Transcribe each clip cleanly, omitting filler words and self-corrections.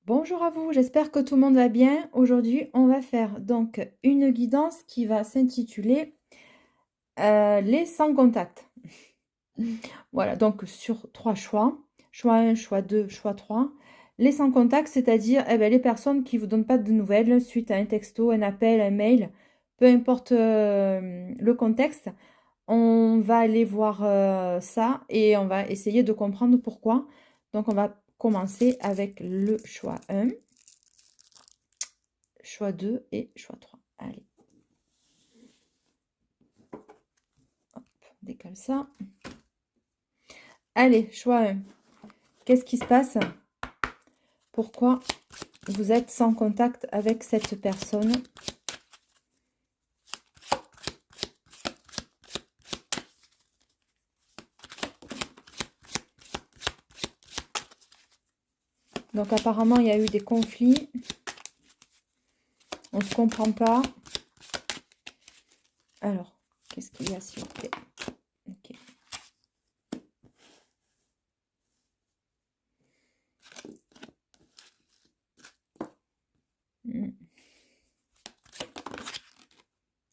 Bonjour à vous, j'espère que tout le monde va bien. Aujourd'hui, on va faire donc une guidance qui va s'intituler les sans contact. Voilà, donc sur trois choix. Choix 1, choix 2, choix 3. Les sans contact, c'est-à-dire les personnes qui ne vous donnent pas de nouvelles suite à un texto, un appel, un mail, peu importe le contexte. On va aller voir ça et on va essayer de comprendre pourquoi. Donc, on va commencer avec le choix 1. Choix 2 et choix 3. Allez, hop, on décale ça. Allez, choix 1. Qu'est-ce qui se passe? Pourquoi vous êtes sans contact avec cette personne? Donc apparemment, il y a eu des conflits. On ne se comprend pas. Alors, qu'est-ce qu'il y a s'il vous plaît? Ok.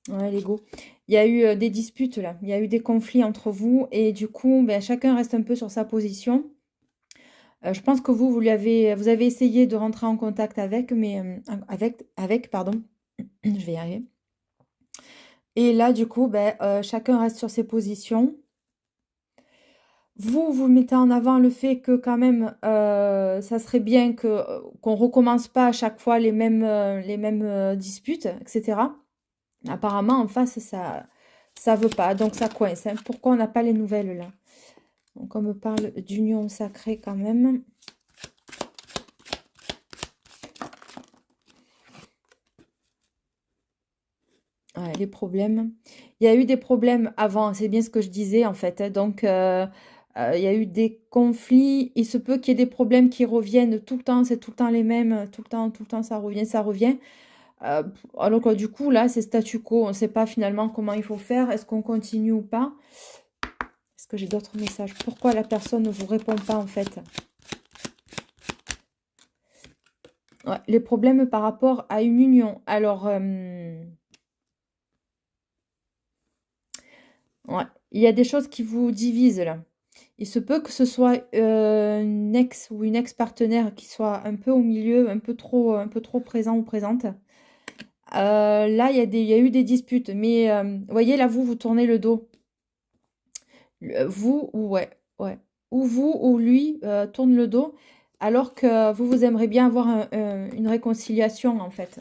Ouais, l'ego. Il y a eu des disputes là. Il y a eu des conflits entre vous. Et du coup, chacun reste un peu sur sa position. Je pense que vous avez essayé de rentrer en contact avec, mais pardon, je vais y arriver. Et là, du coup, chacun reste sur ses positions. Vous mettez en avant le fait que quand même, ça serait bien qu'on recommence pas à chaque fois les mêmes disputes, etc. Apparemment, en face, ça veut pas, donc ça coince, hein. Pourquoi on n'a pas les nouvelles là? Donc, on me parle d'union sacrée quand même. Ouais, les problèmes. Il y a eu des problèmes avant, c'est bien ce que je disais en fait, hein. Donc, il y a eu des conflits. Il se peut qu'il y ait des problèmes qui reviennent tout le temps, c'est tout le temps les mêmes, tout le temps, ça revient, ça revient. Euh, alors que du coup, là, c'est statu quo. On ne sait pas finalement comment il faut faire. Est-ce qu'on continue ou pas? Est-ce que j'ai d'autres messages? Pourquoi la personne ne vous répond pas en fait? Ouais, les problèmes par rapport à une union. Alors, ouais, il y a des choses qui vous divisent là. Il se peut que ce soit une ex ou une ex-partenaire qui soit un peu au milieu, un peu trop présent ou présente. Là, il y a eu des disputes, mais vous voyez, là, vous tournez le dos. Vous, ou ouais, ouais. Ou vous, ou lui tourne le dos, alors que vous aimeriez bien avoir une réconciliation, en fait.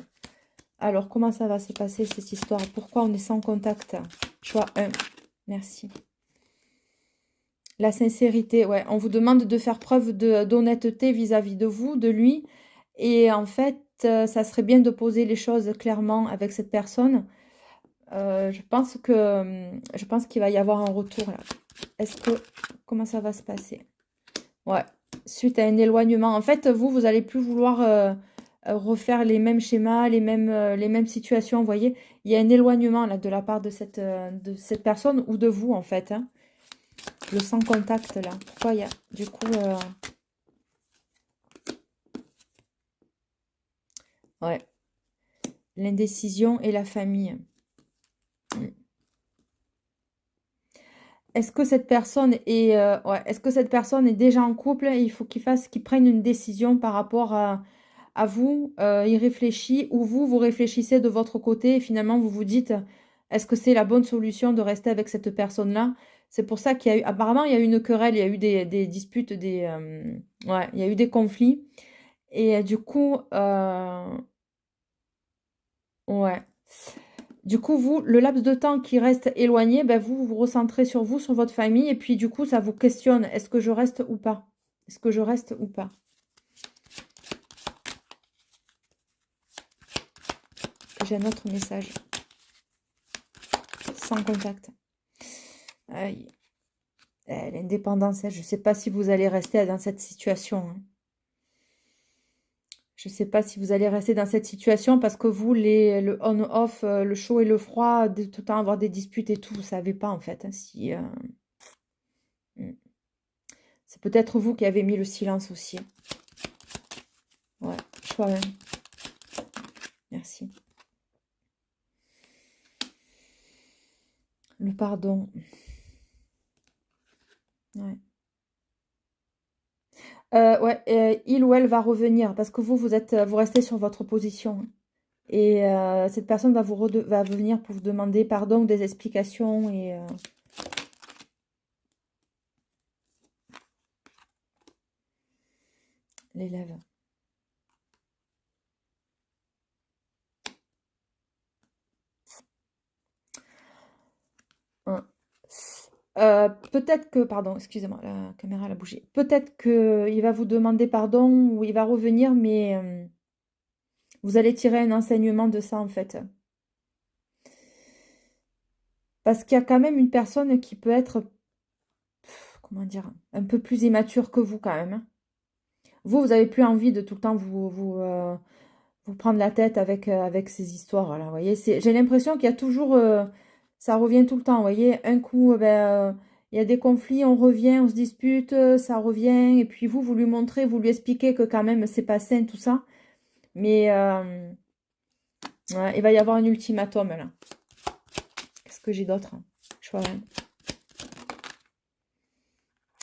Alors, comment ça va se passer, cette histoire? Pourquoi on est sans contact? Choix 1. Merci. La sincérité, ouais. On vous demande de faire preuve d'honnêteté vis-à-vis de vous, de lui. Et en fait, ça serait bien de poser les choses clairement avec cette personne. Je pense qu'il va y avoir un retour là. Comment ça va se passer? Ouais. Suite à un éloignement. En fait, vous allez plus vouloir refaire les mêmes schémas, les mêmes situations. Vous voyez, il y a un éloignement là de la part de cette personne ou de vous en fait, hein. Le sans contact là. Pourquoi il y a du coup ouais, l'indécision et la famille. Mm. Est-ce que cette personne est déjà en couple? Il faut qu'il prenne une décision par rapport à vous. Il réfléchit ou vous réfléchissez de votre côté et finalement vous vous dites, est-ce que c'est la bonne solution de rester avec cette personne-là? C'est pour ça qu'il y a eu, apparemment, il y a eu une querelle, il y a eu des disputes, ouais, il y a eu des conflits. Et du coup, ouais. Du coup, vous, le laps de temps qui reste éloigné, vous vous recentrez sur vous, sur votre famille, et puis du coup, ça vous questionne. Est-ce que je reste ou pas? Est-ce que je reste ou pas? J'ai un autre message. Sans contact. Aïe. L'indépendance, je ne sais pas si vous allez rester dans cette situation, hein. Je ne sais pas si vous allez rester dans cette situation parce que vous, le on-off, le chaud et le froid, tout le temps avoir des disputes et tout, vous ne savez pas en fait, hein, si... hmm. C'est peut-être vous qui avez mis le silence aussi. Ouais, choix 1. Merci. Le pardon. Ouais. Ouais, il ou elle va revenir parce que vous vous restez sur votre position, hein. Et cette personne va venir pour vous demander pardon ou des explications et l'élève. Hein. Peut-être que, pardon, excusez-moi, la caméra elle a bougé. Peut-être que il va vous demander pardon ou il va revenir, mais vous allez tirer un enseignement de ça en fait. Parce qu'il y a quand même une personne qui peut être, comment dire, un peu plus immature que vous quand même, hein. Vous avez plus envie de tout le temps vous prendre la tête avec ces histoires là, vous voyez. J'ai l'impression qu'il y a toujours, ça revient tout le temps, vous voyez. Un coup, il y a des conflits, on revient, on se dispute, ça revient, et puis vous lui montrez, vous lui expliquez que quand même c'est pas sain tout ça, mais ouais, il va y avoir un ultimatum là. Qu'est-ce que j'ai d'autre? Je vois rien.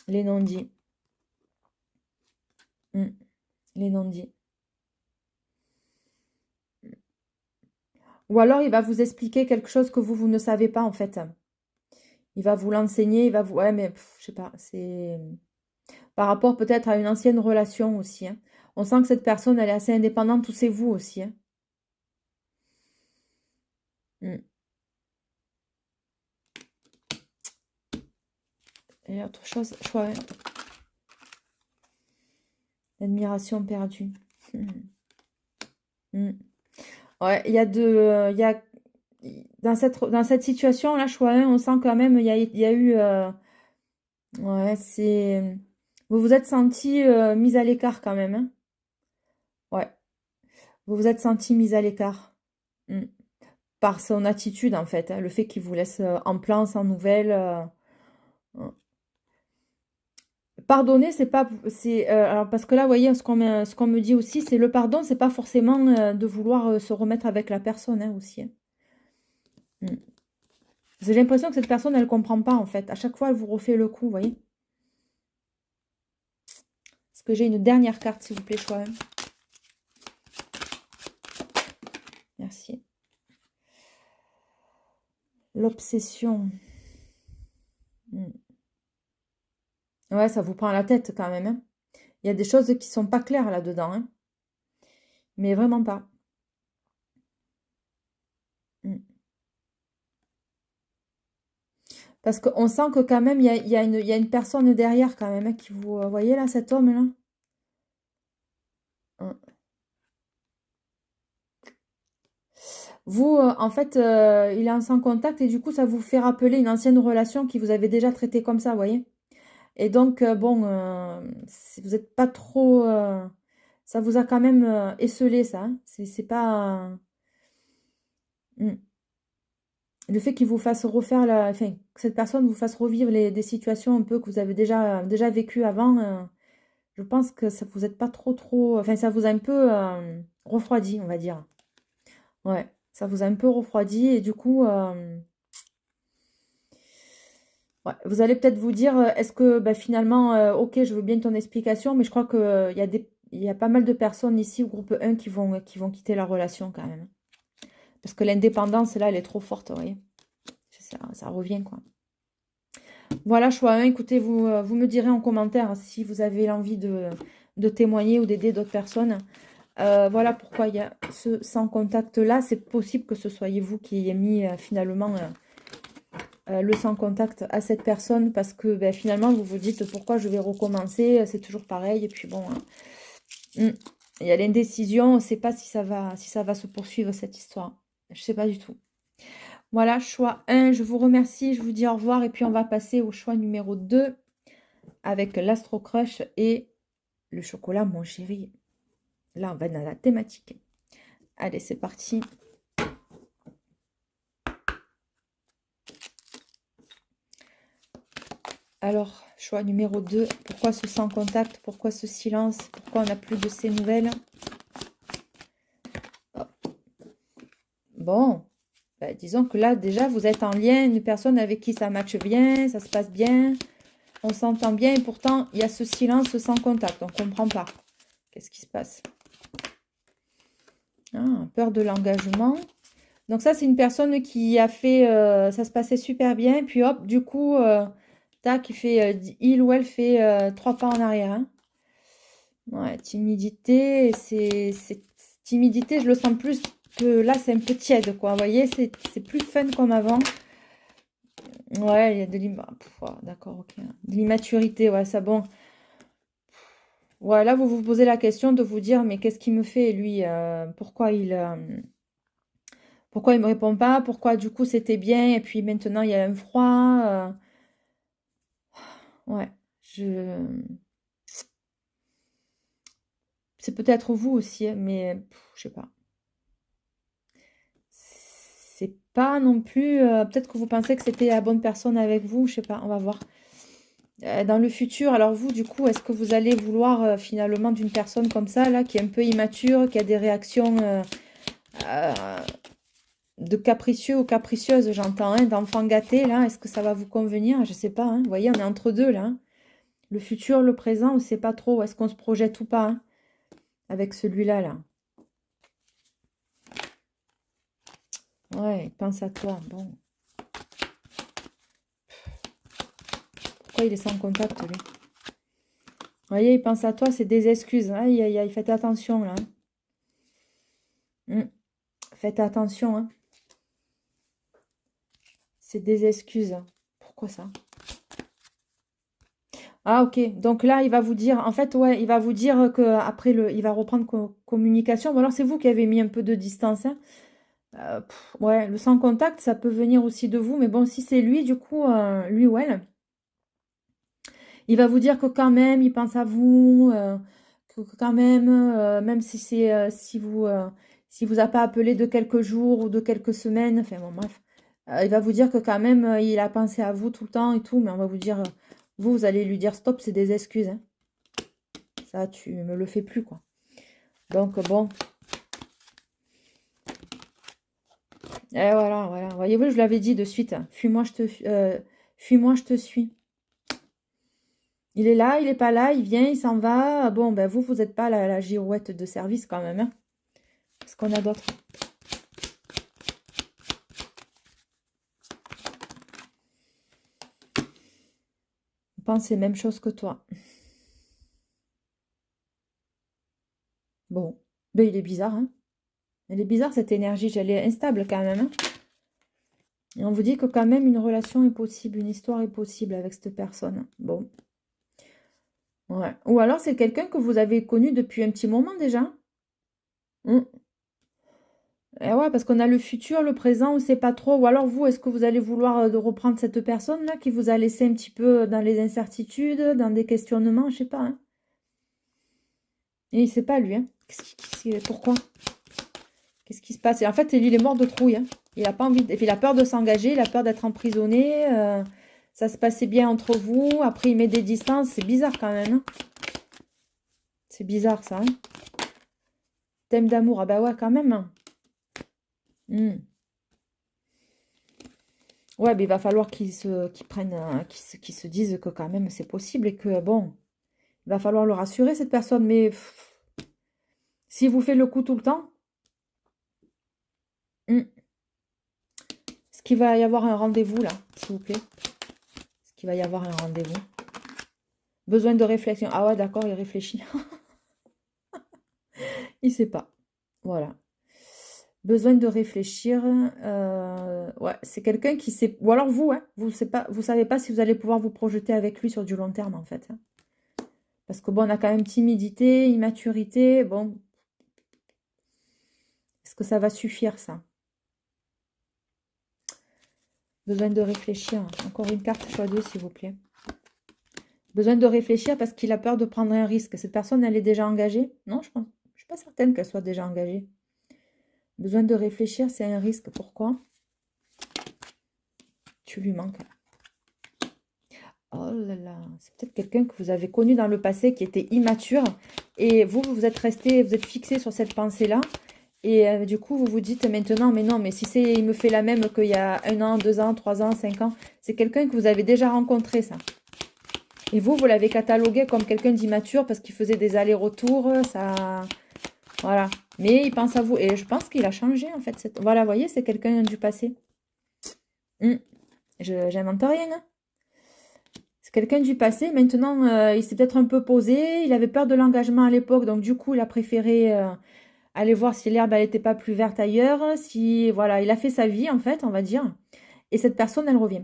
Les non-dits. Les non-dits. Ou alors il va vous expliquer quelque chose que vous ne savez pas en fait. Il va vous l'enseigner, il va vous... Ouais, mais je sais pas, c'est... Par rapport peut-être à une ancienne relation aussi, hein. On sent que cette personne, elle est assez indépendante, ou c'est vous aussi, hein. Mm. Et autre chose, choix, hein. L'admiration perdue. Mm. Mm. Ouais, il y a, dans cette situation-là, choix 1, on sent quand même, il y a eu, ouais, c'est, vous vous êtes senti mise à l'écart quand même, hein. Ouais, vous vous êtes senti mise à l'écart. Mm. Par son attitude en fait, hein, le fait qu'il vous laisse en plan, sans nouvelles. Pardonner, c'est pas, c'est alors parce que là, vous voyez, ce qu'on me dit aussi, c'est le pardon, c'est pas forcément de vouloir se remettre avec la personne, hein, aussi, hein. Mm. J'ai l'impression que cette personne, elle comprend pas en fait. À chaque fois, elle vous refait le coup, vous voyez. Est-ce que j'ai une dernière carte, s'il vous plaît, choix, hein. Merci. L'obsession. Mm. Ouais, ça vous prend la tête quand même, hein. Il y a des choses qui sont pas claires là-dedans, hein. Mais vraiment pas. Mm. Parce qu'on sent que quand même, il y a une personne derrière quand même, hein, qui vous... voyez là, cet homme-là? Hein. Vous, en fait, il est en sans contact et du coup, ça vous fait rappeler une ancienne relation qui vous avait déjà traité comme ça, vous voyez? Et donc, bon, vous n'êtes pas trop... ça vous a quand même esseulé, ça, hein. C'est pas... hmm. Le fait qu'il vous fasse refaire la... Enfin, que cette personne vous fasse revivre des situations un peu que vous avez déjà vécues avant, je pense que ça vous êtes pas trop... Enfin, ça vous a un peu refroidi, on va dire. Ouais, ça vous a un peu refroidi et du coup... ouais, vous allez peut-être vous dire, est-ce que bah, finalement, ok, je veux bien ton explication, mais je crois il y a pas mal de personnes ici au groupe 1 qui vont quitter la relation quand même. Parce que l'indépendance, là, elle est trop forte, vous voyez. Ça revient, quoi. Voilà, choix 1. Écoutez, vous me direz en commentaire si vous avez l'envie de témoigner ou d'aider d'autres personnes. Voilà pourquoi il y a ce sans contact là. C'est possible que ce soyez vous qui ayez mis finalement le sans contact à cette personne parce que ben, finalement vous vous dites pourquoi je vais recommencer, c'est toujours pareil. Et puis bon, hein, il y a l'indécision, on ne sait pas si ça va se poursuivre cette histoire. Je ne sais pas du tout. Voilà, choix 1, je vous remercie, je vous dis au revoir et puis on va passer au choix numéro 2 avec l'Astro Crush et le chocolat mon chéri. Là, on va dans la thématique. Allez, c'est parti. Alors, Choix numéro 2. Pourquoi ce sans contact? Pourquoi ce silence? Pourquoi on n'a plus de ces nouvelles? Oh. Bon, ben, disons que là, déjà, vous êtes en lien, une personne avec qui ça matche bien, ça se passe bien, on s'entend bien, et pourtant, il y a ce silence sans contact, on ne comprend pas. Qu'est-ce qui se passe? Ah, peur de l'engagement. Donc ça, c'est une personne qui a fait, ça se passait super bien, et puis hop, du coup, tac, il ou elle fait 3 pas en arrière. Hein. Ouais, timidité, timidité, je le sens plus que là, c'est un peu tiède, quoi. Vous voyez, c'est plus fun comme avant. Ouais, il y a d'accord, ok. De l'immaturité, ouais, ça bon. Ouais, là, vous vous posez la question de vous dire, mais qu'est-ce qu'il me fait, lui? Pourquoi il me répond pas? Pourquoi, du coup, c'était bien, et puis maintenant, il y a un froid. Ouais, je... C'est peut-être vous aussi, hein, mais je sais pas. C'est pas non plus... peut-être que vous pensez que c'était la bonne personne avec vous, je sais pas, on va voir. Dans le futur, alors vous, du coup, est-ce que vous allez vouloir finalement d'une personne comme ça, là, qui est un peu immature, qui a des réactions euh, de capricieux ou capricieuses, j'entends, hein, d'enfant gâté, là, est-ce que ça va vous convenir? Je sais pas, hein. Vous voyez, on est entre deux, là. Hein. Le futur, le présent, on ne sait pas trop, est-ce qu'on se projette ou pas, hein, avec celui-là, là. Ouais, il pense à toi, bon. Pourquoi il est sans contact, lui? Vous voyez, il pense à toi, c'est des excuses. Aïe, aïe, aïe, faites attention, là. Faites attention, hein. C'est des excuses. Pourquoi ça? Ah, ok. Donc là, il va vous dire, en fait, ouais, il va vous dire que après il va reprendre communication. Bon, alors c'est vous qui avez mis un peu de distance, hein. Ouais, le sans contact, ça peut venir aussi de vous, mais bon, si c'est lui, du coup, lui ou elle, il va vous dire que quand même, il pense à vous, que quand même, même si c'est, si vous a pas appelé de quelques jours ou de quelques semaines, enfin bon, bref, il va vous dire que quand même, il a pensé à vous tout le temps et tout, mais on va vous dire, vous allez lui dire stop, c'est des excuses, hein. Ça, tu me le fais plus, quoi. Donc bon, et voilà, voilà. Voyez-vous, je l'avais dit de suite, hein. Fuis-moi, je te suis. Il est là, il est pas là, il vient, il s'en va. Bon, ben vous n'êtes pas la girouette de service quand même, hein. Qu'est-ce qu'on a d'autre? On pense les mêmes choses que toi. Bon, ben il est bizarre, hein. Elle est bizarre cette énergie, elle est instable quand même, hein. Et on vous dit que quand même une relation est possible, une histoire est possible avec cette personne. Bon, ouais. Ou alors c'est quelqu'un que vous avez connu depuis un petit moment déjà. Hmm. Eh ouais, parce qu'on a le futur, le présent, on ne sait pas trop. Ou alors vous, est-ce que vous allez vouloir de reprendre cette personne-là qui vous a laissé un petit peu dans les incertitudes, dans des questionnements, je sais pas, hein. Et il sait pas lui, hein. Pourquoi? Qu'est-ce qui se passe? Et en fait, lui, il est mort de trouille, hein. Il a pas envie, il a peur de s'engager, il a peur d'être emprisonné. Ça se passait bien entre vous. Après, il met des distances. C'est bizarre quand même, hein. C'est bizarre ça, hein. Thème d'amour, ah bah ouais, quand même, hein. Hmm. Ouais, mais il va falloir qu'ils prennent, qu'ils se disent que quand même c'est possible et que bon, il va falloir le rassurer cette personne. Mais s'il vous fait le coup tout le temps, hmm, est-ce qu'il va y avoir un rendez-vous là, s'il vous plaît? Est-ce qu'il va y avoir un rendez-vous? Besoin de réflexion. Ah ouais, d'accord, il réfléchit. Il sait pas. Voilà. Besoin de réfléchir. Ouais, c'est quelqu'un qui sait. Ou alors vous, hein, vous savez pas si vous allez pouvoir vous projeter avec lui sur du long terme en fait, hein. Parce que bon, on a quand même timidité, immaturité. Bon, est-ce que ça va suffire ça? Besoin de réfléchir. Encore une carte, choix 2, s'il vous plaît. Besoin de réfléchir parce qu'il a peur de prendre un risque. Cette personne, elle est déjà engagée? Non, je suis pas certaine qu'elle soit déjà engagée. Besoin de réfléchir, c'est un risque. Pourquoi? Tu lui manques. Oh là là, c'est peut-être quelqu'un que vous avez connu dans le passé qui était immature et vous, vous êtes resté, vous êtes fixé sur cette pensée-là et du coup, vous vous dites maintenant, mais non, mais si c'est, il me fait la même qu'il y a 1 an, 2 ans, 3 ans, 5 ans, c'est quelqu'un que vous avez déjà rencontré, ça. Et vous, vous l'avez catalogué comme quelqu'un d'immature parce qu'il faisait des allers-retours, ça... Voilà. Mais il pense à vous. Et je pense qu'il a changé, en fait. Voilà, vous voyez, c'est quelqu'un du passé. J'invente rien, hein. C'est quelqu'un du passé. Maintenant, il s'est peut-être un peu posé. Il avait peur de l'engagement à l'époque. Donc, du coup, il a préféré aller voir si l'herbe, elle n'était pas plus verte ailleurs. Si, voilà, il a fait sa vie, en fait, on va dire. Et cette personne, elle revient.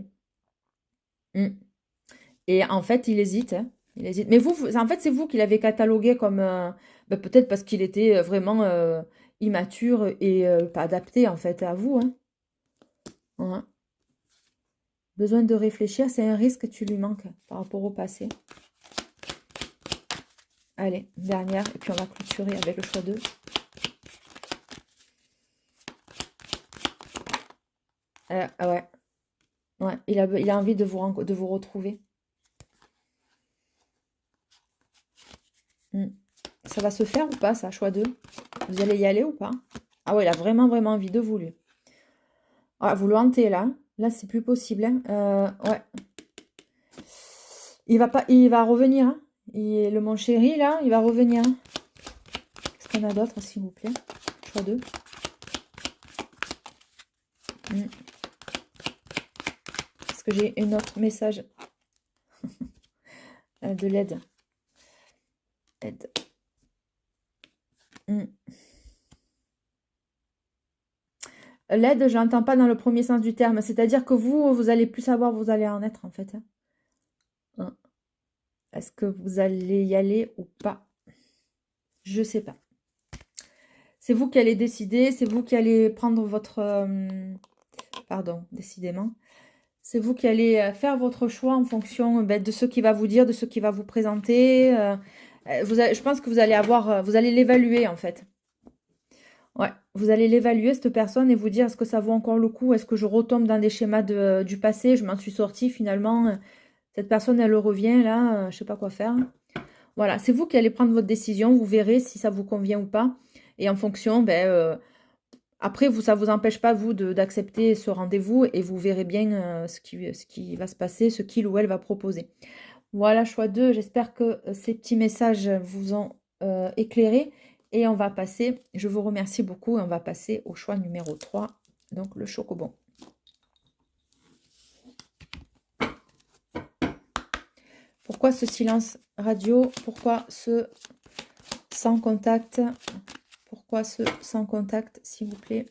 Mm. Et en fait, il hésite, hein. Il hésite. Mais en fait, c'est vous qui l'avez catalogué comme... ben, peut-être parce qu'il était vraiment immature et pas adapté, en fait, à vous, hein. Ouais. Besoin de réfléchir, c'est un risque que tu lui manques par rapport au passé. Allez, dernière, et puis on va clôturer avec le choix 2. Ouais, ouais, il a envie de vous retrouver. Ça va se faire ou pas, ça, choix 2? Vous allez y aller ou pas? Ah ouais, il a vraiment, vraiment envie de vous, lui. Ah, vous le hantez, là. Là, c'est plus possible, hein. Ouais. Il va pas, il va revenir, hein. Mon chéri, là, il va revenir, hein. Qu'est-ce qu'on a d'autre, s'il vous plaît? Choix 2. Est-ce que j'ai un autre message de l'aide? Aide. L'aide, je l'entends pas dans le premier sens du terme. C'est-à-dire que vous allez plus savoir où vous allez en être, en fait, hein. Est-ce que vous allez y aller ou pas? Je sais pas. C'est vous qui allez décider, c'est vous qui allez prendre votre... pardon, décidément. C'est vous qui allez faire votre choix en fonction de ce qu'il va vous dire, de ce qu'il va vous présenter. Je pense que vous allez vous allez l'évaluer, en fait. Ouais, vous allez l'évaluer, cette personne, et vous dire, est-ce que ça vaut encore le coup? Est-ce que je retombe dans des schémas du passé? Je m'en suis sortie, finalement. Cette personne, elle revient, là, je sais pas quoi faire. Voilà, c'est vous qui allez prendre votre décision. Vous verrez si ça vous convient ou pas. Et en fonction, après, ça ne vous empêche pas, vous, d'accepter ce rendez-vous. Et vous verrez bien ce qui va se passer, ce qu'il ou elle va proposer. Voilà, choix 2. J'espère que ces petits messages vous ont éclairé. Et on va passer, je vous remercie beaucoup, et on va passer au choix numéro 3, donc le chocobon. Pourquoi ce silence radio? Pourquoi ce sans contact? Pourquoi ce sans contact, s'il vous plaît?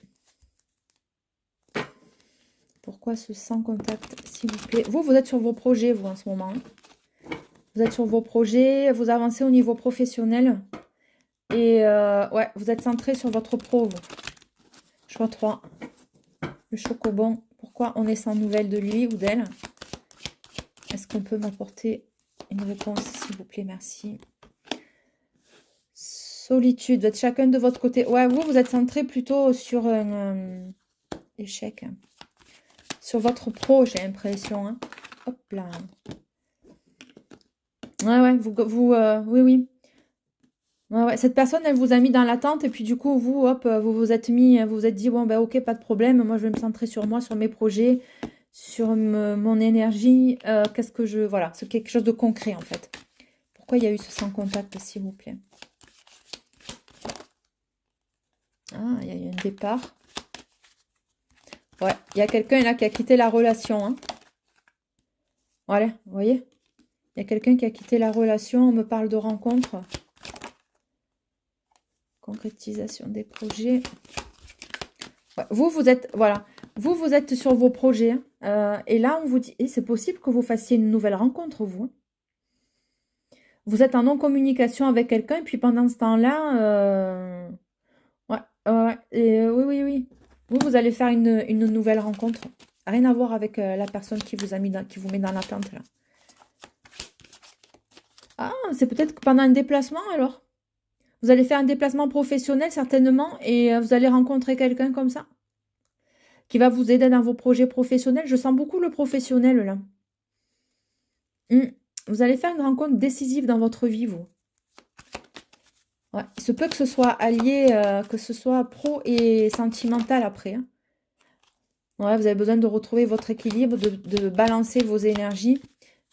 Pourquoi ce sans contact, s'il vous plaît? Vous êtes sur vos projets, vous, en ce moment. Vous êtes sur vos projets, vous avancez au niveau professionnel. Et ouais, vous êtes centré sur votre pro, vous. Choix 3. Le chocobon. Pourquoi on est sans nouvelles de lui ou d'elle? Est-ce qu'on peut m'apporter une réponse, s'il vous plaît? Merci. Solitude. Vous êtes chacun de votre côté. Ouais, vous êtes centré plutôt sur un échec. Sur votre pro, j'ai l'impression, hein. Hop là. Ouais, ouais, oui, oui. Ouais, ouais. Cette personne, elle vous a mis dans l'attente et puis du coup, vous, hop, vous vous êtes dit, bon, ben ok, pas de problème, moi je vais me centrer sur moi, sur mes projets, sur mon énergie, qu'est-ce que je... Voilà, c'est quelque chose de concret en fait. Pourquoi il y a eu ce sans contact, s'il vous plaît? Ah, il y a eu un départ. Ouais, il y a quelqu'un là qui a quitté la relation, hein. Voilà, vous voyez? Il y a quelqu'un qui a quitté la relation, on me parle de rencontre. Concrétisation des projets. Ouais, vous êtes, voilà, vous êtes sur vos projets. Et là, on vous dit, c'est possible que vous fassiez une nouvelle rencontre, vous, hein. Vous êtes en non-communication avec quelqu'un, et puis pendant ce temps-là, ouais, ouais, et, oui, oui, oui. Vous allez faire une nouvelle rencontre. Rien à voir avec la personne qui vous a mis qui vous met dans l'attente, là. Ah, c'est peut-être que pendant un déplacement, alors. Vous allez faire un déplacement professionnel, certainement, et vous allez rencontrer quelqu'un comme ça, qui va vous aider dans vos projets professionnels. Je sens beaucoup le professionnel, là. Vous allez faire une rencontre décisive dans votre vie, vous. Ouais. Il se peut que ce soit allié, que ce soit pro et sentimental après, hein. Ouais, vous avez besoin de retrouver votre équilibre, de balancer vos énergies.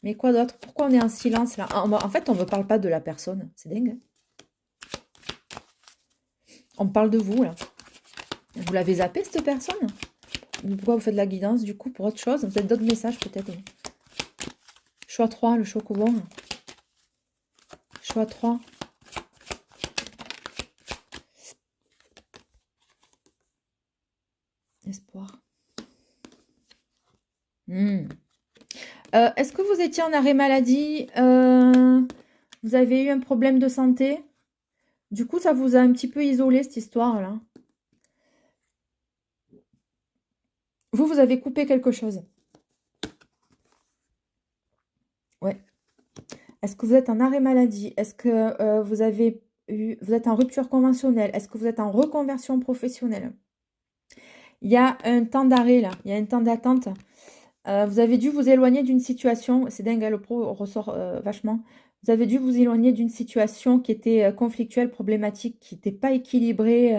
Mais quoi d'autre? Pourquoi on est en silence là? En fait, on ne me parle pas de la personne. C'est dingue, hein. On parle de vous là. Vous l'avez zappé cette personne? Pourquoi vous faites de la guidance du coup pour autre chose? Vous avez d'autres messages peut-être? Choix 3, le chocobon. Choix 3. Espoir. Est-ce que vous étiez en arrêt maladie? Vous avez eu un problème de santé? Du coup, ça vous a un petit peu isolé cette histoire-là. Vous avez coupé quelque chose. Ouais. Est-ce que vous êtes en arrêt maladie? Est-ce que vous êtes en rupture conventionnelle? Est-ce que vous êtes en reconversion professionnelle? Il y a un temps d'arrêt là, il y a un temps d'attente. Vous avez dû vous éloigner d'une situation, c'est dingue, hein, le pro ressort vachement. Vous avez dû vous éloigner d'une situation qui était conflictuelle, problématique, qui n'était pas équilibrée,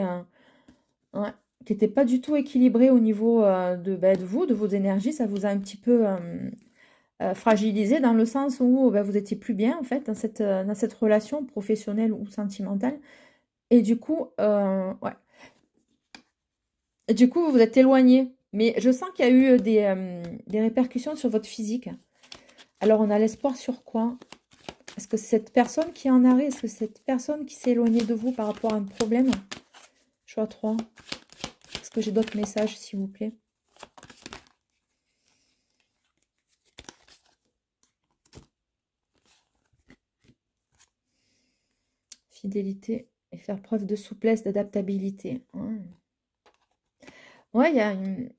ouais, qui n'était pas du tout équilibrée au niveau de vous, de vos énergies. Ça vous a un petit peu fragilisé dans le sens où vous étiez plus bien en fait dans cette relation professionnelle ou sentimentale. Et du coup, ouais. Et du coup, vous vous êtes éloigné. Mais je sens qu'il y a eu des répercussions sur votre physique. Alors, on a l'espoir sur quoi? Est-ce que c'est cette personne qui est en arrêt? Est-ce que c'est cette personne qui s'est éloignée de vous par rapport à un problème? Choix 3. Est-ce que j'ai d'autres messages, s'il vous plaît? Fidélité et faire preuve de souplesse, d'adaptabilité. Ouais, il y a une...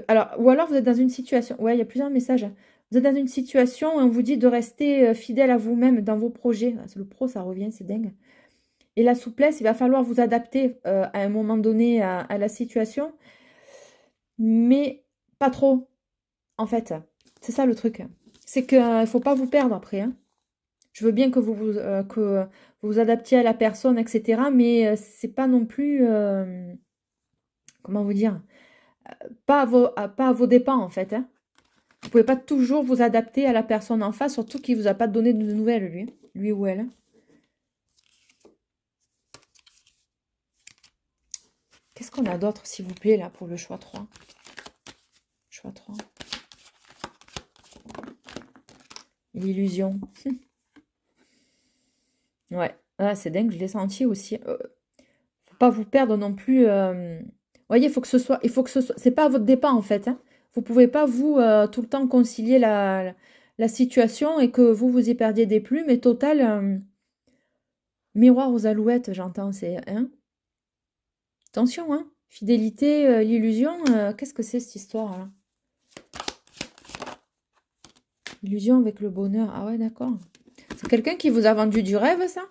Alors, ou alors vous êtes dans une situation... Ouais, il y a plusieurs messages. Vous êtes dans une situation où on vous dit de rester fidèle à vous-même dans vos projets. Ah, c'est le pro, ça revient, c'est dingue. Et la souplesse, il va falloir vous adapter à un moment donné à la situation, mais pas trop, en fait. C'est ça le truc. C'est qu'il ne faut pas vous perdre après, hein. Je veux bien que que vous vous adaptiez à la personne, etc. Mais c'est pas non plus, comment vous dire, pas à vos dépens, en fait, hein. Vous pouvez pas toujours vous adapter à la personne en face, surtout qu'il vous a pas donné de nouvelles, lui ou elle. Qu'est-ce qu'on a d'autre, s'il vous plaît, là, pour le choix 3? Choix 3. L'illusion. Ouais, ah, c'est dingue, je l'ai senti aussi. Faut pas vous perdre non plus. Voyez, il faut que ce soit, c'est pas à votre dépens en fait, hein. Vous pouvez pas vous tout le temps concilier la situation et que vous y perdiez des plumes. Et total, miroir aux alouettes, j'entends, c'est, hein. Attention, hein. Fidélité, l'illusion, qu'est-ce que c'est cette histoire-là? Illusion avec le bonheur. Ah ouais, d'accord. C'est quelqu'un qui vous a vendu du rêve, ça?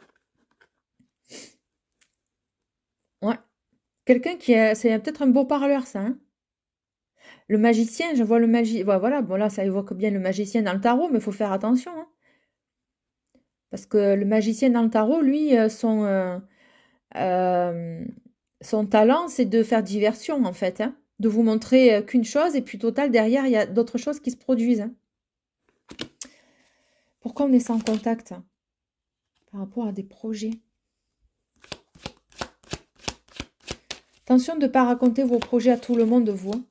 Ouais. Quelqu'un qui est... C'est peut-être un beau parleur, ça, hein? Le magicien, je vois le magicien. Voilà, bon là, ça évoque bien le magicien dans le tarot, mais il faut faire attention, hein. Parce que le magicien dans le tarot, lui, euh, son talent, c'est de faire diversion, en fait, hein. De vous montrer qu'une chose, et puis total, derrière, il y a d'autres choses qui se produisent, hein. Pourquoi on est sans contact, hein, par rapport à des projets? Attention de ne pas raconter vos projets à tout le monde, vous, hein.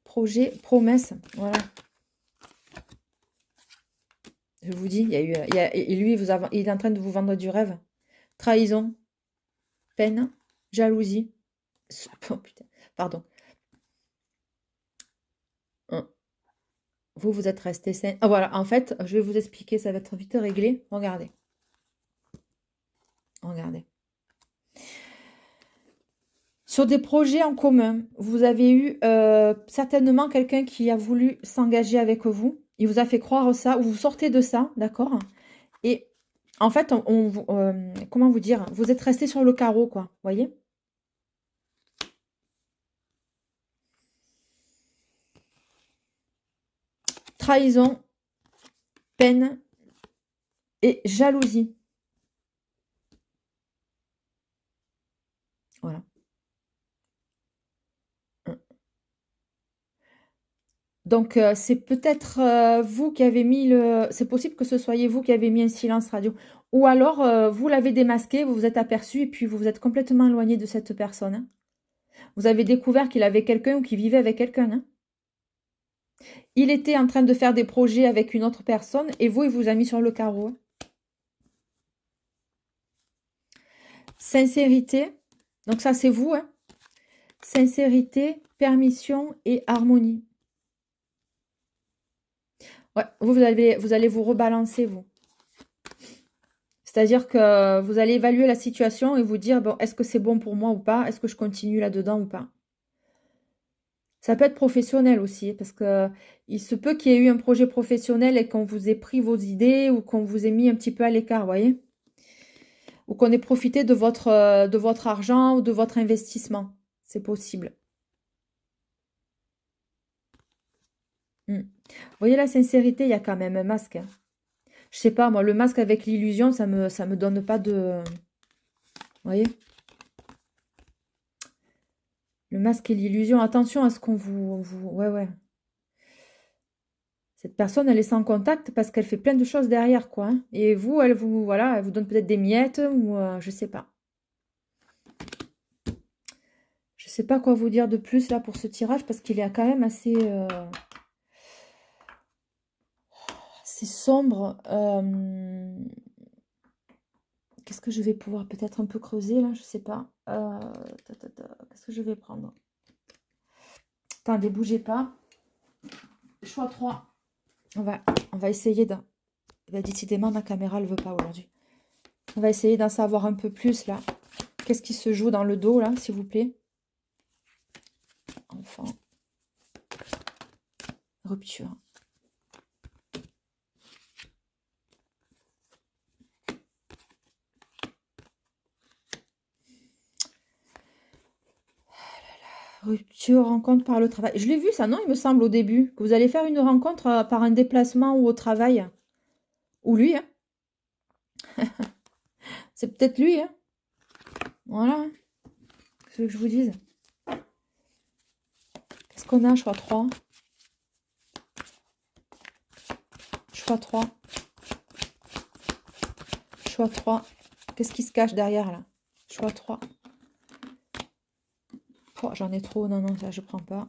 Projet, promesse, voilà. Je vous dis, et lui, il est en train de vous vendre du rêve. Trahison, peine, jalousie. Oh, putain, pardon. Vous êtes resté sain. Ah, voilà, en fait, je vais vous expliquer, ça va être vite réglé. Regardez. Regardez. Sur des projets en commun, vous avez eu certainement quelqu'un qui a voulu s'engager avec vous. Il vous a fait croire ça, ou vous sortez de ça, d'accord? Et en fait, comment vous dire? Vous êtes resté sur le carreau, quoi. Voyez? trahison, peine et jalousie. Voilà. Donc, c'est peut-être vous qui avez mis le... C'est possible que ce soyez vous qui avez mis un silence radio. Ou alors, vous l'avez démasqué, vous vous êtes aperçu et puis vous vous êtes complètement éloigné de cette personne. Hein. Vous avez découvert qu'il avait quelqu'un ou qu'il vivait avec quelqu'un. Hein. Il était en train de faire des projets avec une autre personne et vous, il vous a mis sur le carreau. Hein. Sincérité. Donc ça, c'est vous. Hein. Sincérité, permission et harmonie. Ouais, vous allez vous rebalancer, vous. C'est-à-dire que vous allez évaluer la situation et vous dire, bon, est-ce que c'est bon pour moi ou pas? Est-ce que je continue là-dedans ou pas? Ça peut être professionnel aussi, parce que il se peut qu'il y ait eu un projet professionnel et qu'on vous ait pris vos idées ou qu'on vous ait mis un petit peu à l'écart, vous voyez? Ou qu'on ait profité de votre argent ou de votre investissement. C'est possible. Vous voyez la sincérité, il y a quand même un masque. Hein. Je sais pas, moi, le masque avec l'illusion, ça me donne pas de... Vous voyez? Le masque et l'illusion. Attention à ce qu'on vous... Ouais, ouais. Cette personne, elle est sans contact parce qu'elle fait plein de choses derrière, quoi. Hein. Et vous, voilà, elle vous donne peut-être des miettes ou... je sais pas. Je sais pas quoi vous dire de plus, là, pour ce tirage, parce qu'il est quand même assez... c'est sombre. Qu'est-ce que je vais pouvoir peut-être un peu creuser là? Je sais pas. Qu'est-ce que je vais prendre? Attendez, bougez pas. Choix 3. On va essayer de... décidément, ma caméra ne veut pas aujourd'hui. On va essayer d'en savoir un peu plus là. Qu'est-ce qui se joue dans le dos là, s'il vous plaît? Enfant. Rupture. Rupture, rencontre par le travail. Je l'ai vu ça, non? Il me semble au début. Que vous allez faire une rencontre par un déplacement ou au travail. Ou lui, hein. C'est peut-être lui, hein. Voilà. Qu'est-ce que je vous dise? Qu'est-ce qu'on a? Choix 3. Choix 3. Choix 3. Qu'est-ce qui se cache derrière, là? Choix 3. Oh, j'en ai trop. Non, non, ça, je prends pas.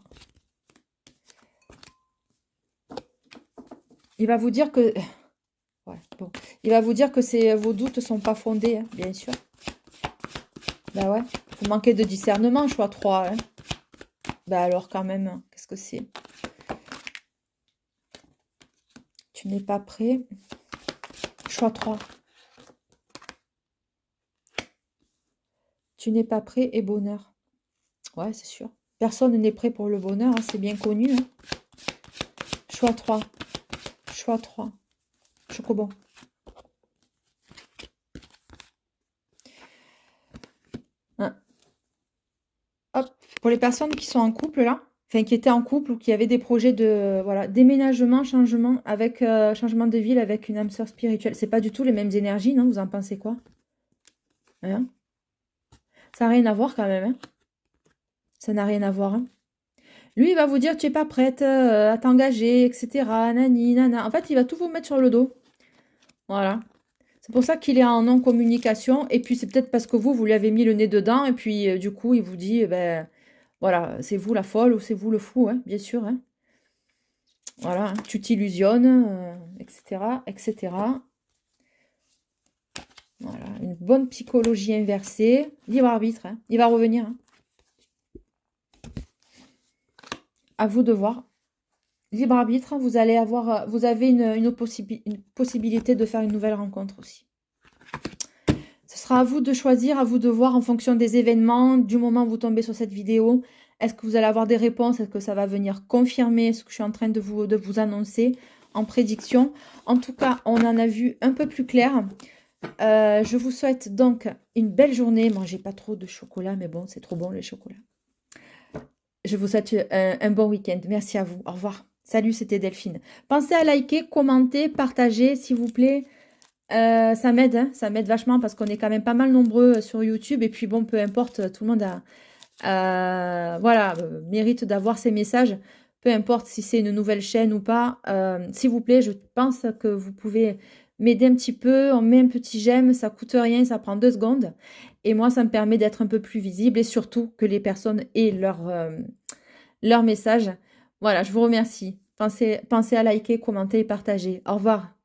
Il va vous dire que... Ouais, bon. Il va vous dire que vos doutes ne sont pas fondés, hein, bien sûr. Bah ouais. Vous manquez de discernement, choix 3. Hein. Bah alors, quand même, hein, qu'est-ce que c'est? Tu n'es pas prêt. Choix 3. Tu n'es pas prêt et bonheur. Ouais, c'est sûr. Personne n'est prêt pour le bonheur, hein, c'est bien connu. Hein. Choix 3. Choix 3. Chocobon. Hein. Hop. Pour les personnes qui sont en couple, là, enfin, qui étaient en couple ou qui avaient des projets de voilà, déménagement, changement, avec changement de ville avec une âme sœur spirituelle. C'est pas du tout les mêmes énergies, non? Vous en pensez quoi? Hein? Ça n'a rien à voir quand même. Hein? Ça n'a rien à voir. Hein? Lui, il va vous dire, tu n'es pas prête à t'engager, etc. Nani, nana. En fait, il va tout vous mettre sur le dos. Voilà. C'est pour ça qu'il est en non-communication. Et puis, c'est peut-être parce que vous lui avez mis le nez dedans. Et puis, du coup, il vous dit, ben, voilà, c'est vous la folle ou c'est vous le fou, hein, bien sûr. Hein. Voilà, hein, tu t'illusionnes, etc., etc. Voilà, une bonne psychologie inversée. Libre arbitre, hein. Il va revenir. Hein. À vous de voir. Libre arbitre, vous avez une possibilité de faire une nouvelle rencontre aussi. Ce sera à vous de choisir, à vous de voir en fonction des événements, du moment où vous tombez sur cette vidéo. Est-ce que vous allez avoir des réponses? Est-ce que ça va venir confirmer ce que je suis en train de vous annoncer en prédiction? En tout cas, on en a vu un peu plus clair. Je vous souhaite donc une belle journée. Mangez pas trop de chocolat, mais bon, c'est trop bon le chocolat. Je vous souhaite un bon week-end. Merci à vous. Au revoir. Salut, c'était Delphine. Pensez à liker, commenter, partager, s'il vous plaît. Ça m'aide, hein, ça m'aide vachement parce qu'on est quand même pas mal nombreux sur YouTube. Et puis bon, peu importe, tout le monde voilà, mérite d'avoir ces messages. Peu importe si c'est une nouvelle chaîne ou pas. S'il vous plaît, je pense que vous pouvez m'aider un petit peu. On met un petit j'aime, ça coûte rien, ça prend 2 secondes. Et moi, ça me permet d'être un peu plus visible et surtout que les personnes aient leur message. Voilà, je vous remercie. Pensez à liker, commenter et partager. Au revoir.